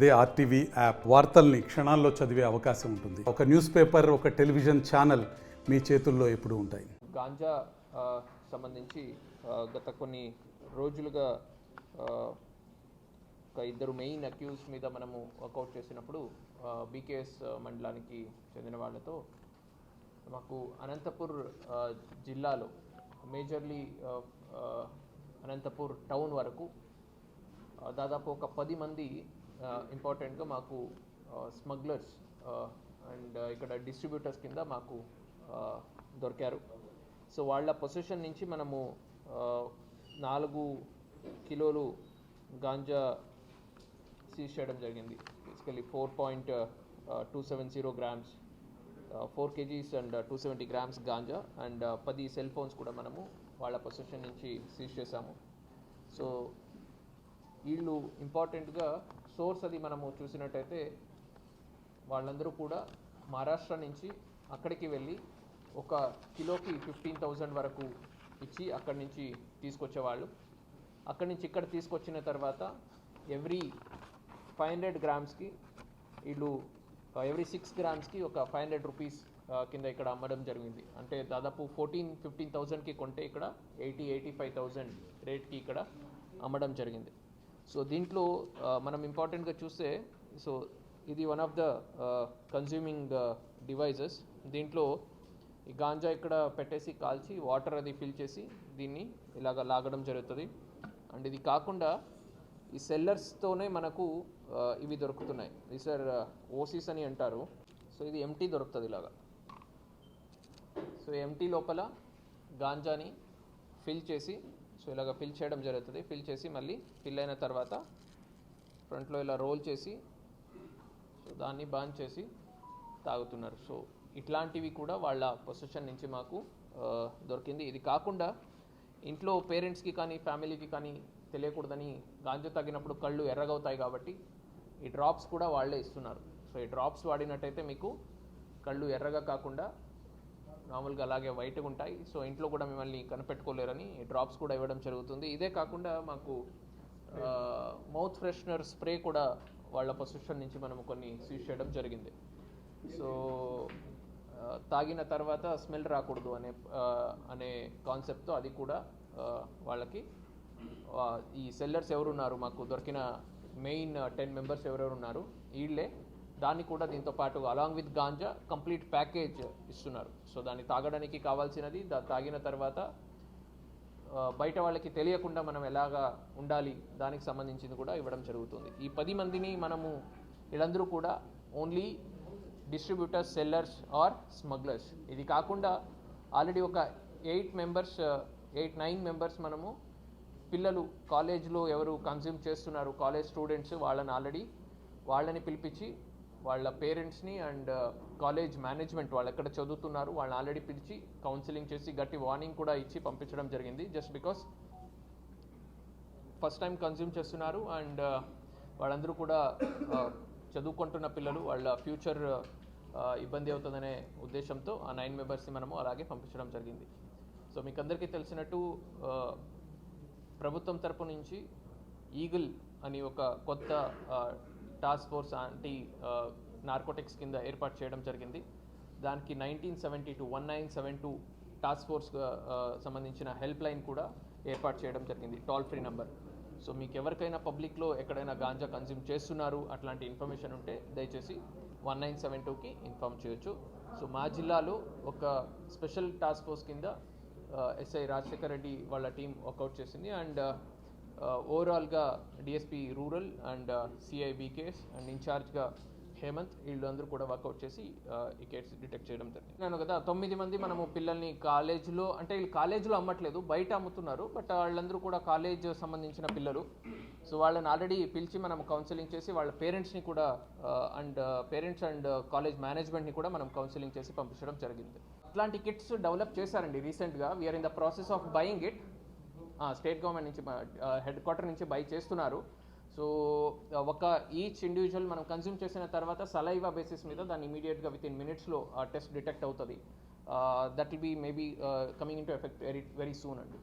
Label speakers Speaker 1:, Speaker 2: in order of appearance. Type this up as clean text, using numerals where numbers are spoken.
Speaker 1: అదే RTV app వార్తల్ని క్షణాల్లో చదివే అవకాశం ఉంటుంది. ఒక న్యూస్ పేపర్, ఒక టెలివిజన్ ఛానల్ మీ చేతుల్లో ఎప్పుడూ ఉంటాయి.
Speaker 2: గాంజా సంబంధించి గత కొన్ని రోజులుగా ఒక ఇద్దరు మెయిన్ అక్యూజ్ మీద మనము వర్కౌట్ చేసినప్పుడు బీకేఎస్ మండలానికి చెందిన వాళ్ళతో మాకు అనంతపూర్ జిల్లాలో మేజర్లీ అనంతపూర్ టౌన్ వరకు దాదాపు ఒక 10 మంది ఇంపార్టెంట్గా మాకు స్మగ్లర్స్ అండ్ ఇక్కడ డిస్ట్రిబ్యూటర్స్ కింద మాకు దొరికారు. సో వాళ్ళ పొజిషన్ నుంచి మనము 4 కిలోలు గాంజా సీజ్ చేయడం జరిగింది. Basically 4.270 grams, 4 kgs and 270 grams ganja and 10 cell phones కూడా మనము వాళ్ళ పొజిషన్ నుంచి సీజ్ చేశాము. సో వీళ్ళు ఇంపార్టెంట్గా సోర్స్ అది మనము చూసినట్టయితే వాళ్ళందరూ కూడా మహారాష్ట్ర నుంచి అక్కడికి వెళ్ళి ఒక కిలోకి 15,000 వరకు ఇచ్చి అక్కడి నుంచి తీసుకొచ్చేవాళ్ళు. అక్కడి నుంచి ఇక్కడ తీసుకొచ్చిన తర్వాత ఎవ్రీ 500 గ్రామ్స్కి వీళ్ళు ఎవ్రీ 6 గ్రామ్స్కి ఒక 500 రూపీస్ కింద ఇక్కడ అమ్మడం జరిగింది. అంటే దాదాపు 14-15,000కి కొంటే ఇక్కడ 80-85,000 రేట్కి ఇక్కడ అమ్మడం జరిగింది. సో దీంట్లో మనం ఇంపార్టెంట్గా చూస్తే, సో ఇది one of the consuming devices. దీంట్లో ఈ గాంజా ఇక్కడ పెట్టేసి కాల్చి వాటర్ అది ఫిల్ చేసి దీన్ని ఇలాగ లాగడం జరుగుతుంది. అండ్ ఇది కాకుండా ఈ సెల్లర్స్తోనే మనకు ఇవి దొరుకుతున్నాయి. ఇది సార్ ఓసీస్ అని అంటారు. సో ఇది ఎంటీ దొరుకుతుంది ఇలాగా. సో ఎంటీ లోపల గాంజాని ఫిల్ చేసి, సో ఇలాగ ఫిల్ చేయడం జరుగుతుంది. ఫిల్ చేసి మళ్ళీ ఫిల్ అయిన తర్వాత ఫ్రంట్లో ఇలా రోల్ చేసి సో దాన్ని బాన్ చేసి తాగుతున్నారు. సో ఇట్లాంటివి కూడా వాళ్ళ పొజిషన్ నుంచి మాకు దొరికింది. ఇది కాకుండా ఇంట్లో పేరెంట్స్కి కానీ ఫ్యామిలీకి కానీ తెలియకూడదని గాంజా తాగినప్పుడు కళ్ళు ఎర్రగవుతాయి కాబట్టి ఈ డ్రాప్స్ కూడా వాళ్ళే ఇస్తున్నారు. సో ఈ డ్రాప్స్ వాడినట్టయితే మీకు కళ్ళు ఎర్రగా కాకుండా నార్మల్గా అలాగే వైట్గా ఉంటాయి. సో ఇంట్లో కూడా మిమ్మల్ని కనిపెట్టుకోలేరని ఈ డ్రాప్స్ కూడా ఇవ్వడం జరుగుతుంది. ఇదే కాకుండా మాకు మౌత్ ఫ్రెషనర్ స్ప్రే కూడా వాళ్ళ పొజిషన్ నుంచి మనం కొన్ని సీజ్ చేయడం జరిగింది. సో తాగిన తర్వాత స్మెల్ రాకూడదు అనే కాన్సెప్ట్తో అది కూడా వాళ్ళకి ఈ సెల్లర్స్ ఎవరున్నారు, మాకు దొరికిన మెయిన్ 10 మెంబర్స్ ఎవరెవరు ఉన్నారు వీళ్ళే దాన్ని కూడా దీంతో పాటు along with ganja complete package ఇస్తున్నారు. సో దాన్ని తాగడానికి కావాల్సినది, తాగిన తర్వాత బయట వాళ్ళకి తెలియకుండా మనం ఎలాగా ఉండాలి దానికి సంబంధించింది కూడా ఇవ్వడం జరుగుతుంది. ఈ 10 మందిని మనము వీళ్ళందరూ కూడా only distributors, sellers or smugglers. ఇది కాకుండా ఆల్రెడీ ఒక 8-9 మెంబర్స్ మనము పిల్లలు కాలేజ్లో ఎవరు కన్జ్యూమ్ చేస్తున్నారు, కాలేజ్ స్టూడెంట్స్, వాళ్ళని పిలిపించి వాళ్ళ పేరెంట్స్ని అండ్ కాలేజ్ మేనేజ్మెంట్ వాళ్ళు ఎక్కడ చదువుతున్నారు వాళ్ళని ఆల్రెడీ పిలిచి కౌన్సిలింగ్ చేసి గట్టి వార్నింగ్ కూడా ఇచ్చి పంపించడం జరిగింది. Just because first time consume చేస్తున్నారు అండ్ వాళ్ళందరూ కూడా చదువుకుంటున్న పిల్లలు, వాళ్ళ ఫ్యూచర్ ఇబ్బంది అవుతుందనే ఉద్దేశంతో ఆ 9 మెంబర్స్ని మనము అలాగే పంపించడం జరిగింది. సో మీకు అందరికీ తెలిసినట్టు ప్రభుత్వం తరపు నుంచి ఈగిల్ అని ఒక కొత్త టాస్క్ ఫోర్స్ యాంటీ నార్కోటిక్స్ కింద ఏర్పాటు చేయడం జరిగింది. దానికి 1972 టాస్క్ ఫోర్స్ సంబంధించిన హెల్ప్ లైన్ కూడా ఏర్పాటు చేయడం జరిగింది, టోల్ ఫ్రీ నెంబర్. సో మీకు ఎవరికైనా పబ్లిక్లో ఎక్కడైనా గాంజా కన్జ్యూమ్ చేస్తున్నారు అట్లాంటి ఇన్ఫర్మేషన్ ఉంటే దయచేసి 1972కి ఇన్ఫామ్ చేయొచ్చు. సో మా జిల్లాలో ఒక స్పెషల్ టాస్క్ ఫోర్స్ కింద ఎస్ఐ రాజశేఖర్ రెడ్డి వాళ్ళ టీం వర్కౌట్ చేసింది అండ్ ఓవరాల్గా DSP rural and CI BKS and ఇన్ఛార్జ్గా హేమంత్ వీళ్ళందరూ కూడా వర్కౌట్ చేసి ఈ కేసు డిటెక్ట్ చేయడం జరిగింది. నేను కదా 9 మంది మనము పిల్లల్ని కాలేజ్లో, అంటే వీళ్ళు కాలేజ్లో అమ్మట్లేదు, బయట అమ్ముతున్నారు, బట్ వాళ్ళందరూ కూడా కాలేజ్ సంబంధించిన పిల్లలు. సో వాళ్ళని ఆల్రెడీ పిలిచి మనం కౌన్సిలింగ్ చేసి వాళ్ళ పేరెంట్స్ని కూడా పేరెంట్స్ అండ్ కాలేజ్ మేనేజ్మెంట్ని కూడా మనం కౌన్సిలింగ్ చేసి పంపించడం జరిగింది. అట్లాంటి కిట్స్ డెవలప్ చేశారండి రీసెంట్గా. We are in the process of buying it. State government నుంచి హెడ్ క్వార్టర్ నుంచి బై చేస్తున్నారు. సో ఒక ఈచ్ ఇండివిజువల్ మనం కన్జ్యూమ్ చేసిన తర్వాత సలైవా బేసిస్ మీద దాన్ని ఇమీడియట్గా విత్ ఇన్ మినిట్స్లో టెస్ట్ డిటెక్ట్ అవుతుంది. That will be maybe coming into effect very soon అండి.